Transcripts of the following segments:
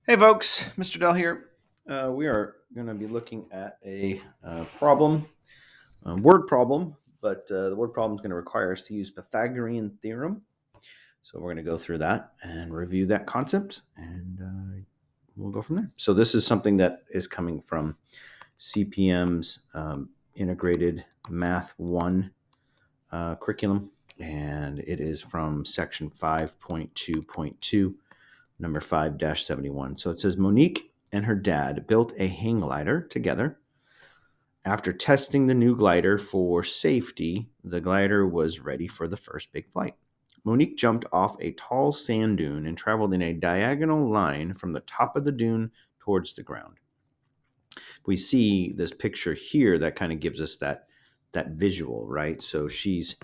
Hey folks, Mr. Dell here. We are going to be looking at a problem, a word problem, but the word problem is going to require us to use Pythagorean Theorem. So we're going to go through that and review that concept, and we'll go from there. So this is something that is coming from CPM's Integrated Math 1 curriculum, and it is from section 5.2.2. number 5-71. So it says Monique and her dad built a hang glider together. After testing the new glider for safety, the glider was ready for the first big flight. Monique jumped off a tall sand dune and traveled in a diagonal line from the top of the dune towards the ground. We see this picture here that kind of gives us that visual, right? So she's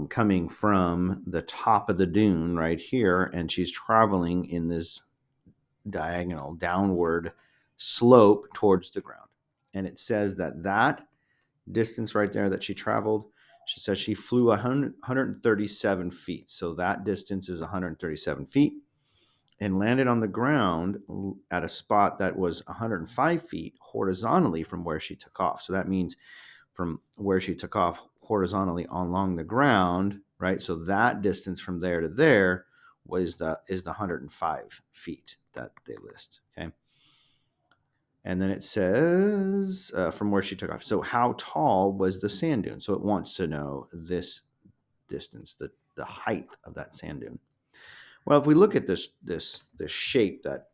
coming from the top of the dune right here, and she's traveling in this diagonal downward slope towards the ground. And it says that distance right there that she traveled, she says she flew 137 feet. So that distance is 137 feet and landed on the ground at a spot that was 105 feet horizontally from where she took off. So that means from where she took off horizontally along the ground, right? So that distance from there to there is the 105 feet that they list. Okay. And then it says from where she took off. So how tall was the sand dune? So it wants to know this distance, the height of that sand dune. Well, if we look at this shape that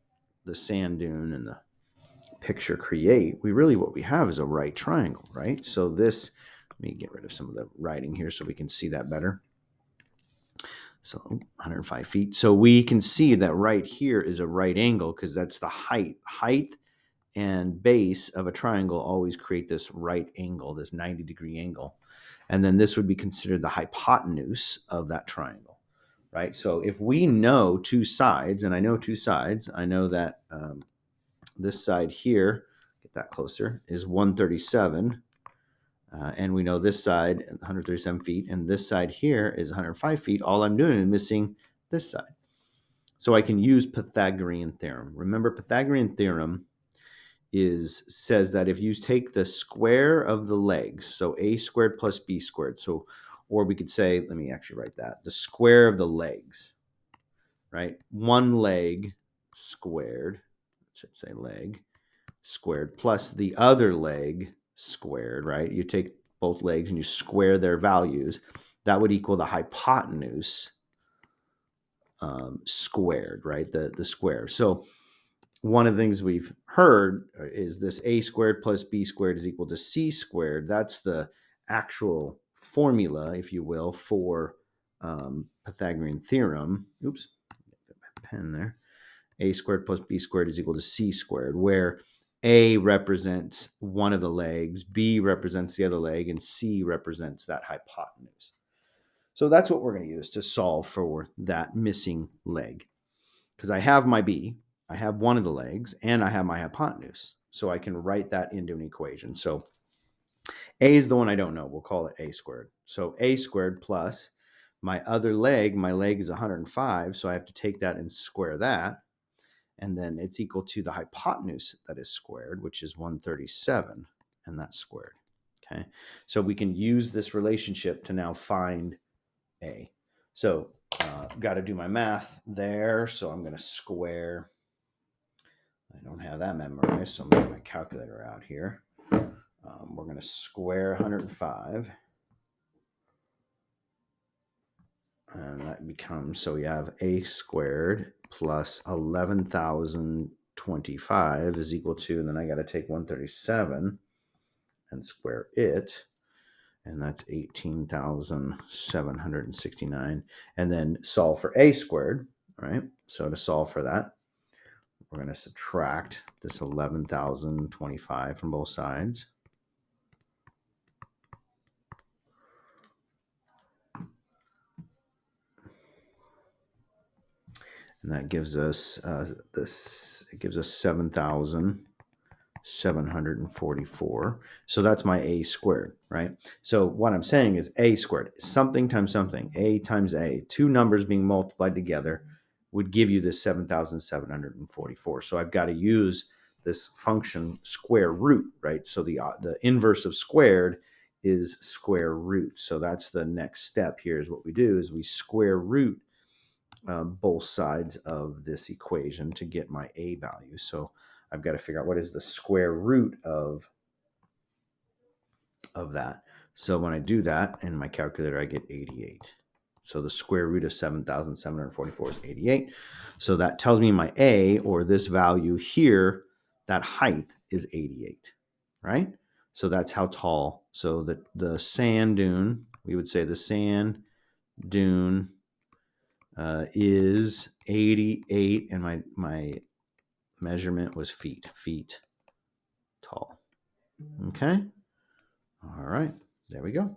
the sand dune and the picture create, what we have is a right triangle, right? So this, let me get rid of some of the writing here so we can see that better. So 105 feet. So we can see that right here is a right angle because that's the height. Height and base of a triangle always create this right angle, this 90-degree angle. And then this would be considered the hypotenuse of that triangle, right? So if we know two sides, and I know two sides, I know that this side here, get that closer, is 137. And we know this side, 137 feet, and this side here is 105 feet. All I'm doing is missing this side. So I can use Pythagorean theorem. Remember, Pythagorean theorem says that if you take the square of the legs, so a squared plus b squared, so, or we could say, let me actually write that, the square of the legs, right? One leg squared, should say leg squared, plus the other leg squared, right? You take both legs and you square their values. That would equal the hypotenuse squared, right? The square. So one of the things we've heard is this a squared plus b squared is equal to c squared. That's the actual formula, if you will, for Pythagorean theorem. Oops, get my pen there. A squared plus b squared is equal to c squared, where a represents one of the legs, b represents the other leg, and c represents that hypotenuse. So that's what we're going to use to solve for that missing leg. Because I have my b, I have one of the legs, and I have my hypotenuse. So I can write that into an equation. So a is the one I don't know. We'll call it a squared. So a squared plus my other leg, my leg is 105, so I have to take that and square that. And then it's equal to the hypotenuse that is squared, which is 137, and that's squared. Okay, so we can use this relationship to now find a. So got to do my math there. So I'm going to square. I don't have that memorized, so I'm going to get my calculator out here. We're going to square 105. And that becomes, so we have a squared plus 11,025 is equal to, and then I got to take 137 and square it. And that's 18,769. And then solve for a squared, right? So to solve for that, we're going to subtract this 11,025 from both sides. And that gives us it gives us 7,744. So that's my a squared, right? So what I'm saying is a squared, something times something, a times a, two numbers being multiplied together would give you this 7,744. So I've got to use this function square root, right? So the inverse of squared is square root. So that's the next step here is what we do is we square root both sides of this equation to get my a value. So I've got to figure out what is the square root of that. So when I do that in my calculator, I get 88. So the square root of 7,744 is 88. So that tells me my a, or this value here, that height is 88, right? So that's how tall. So the sand dune, we would say the sand dune is 88, and my measurement was feet tall. Okay. All right. There we go.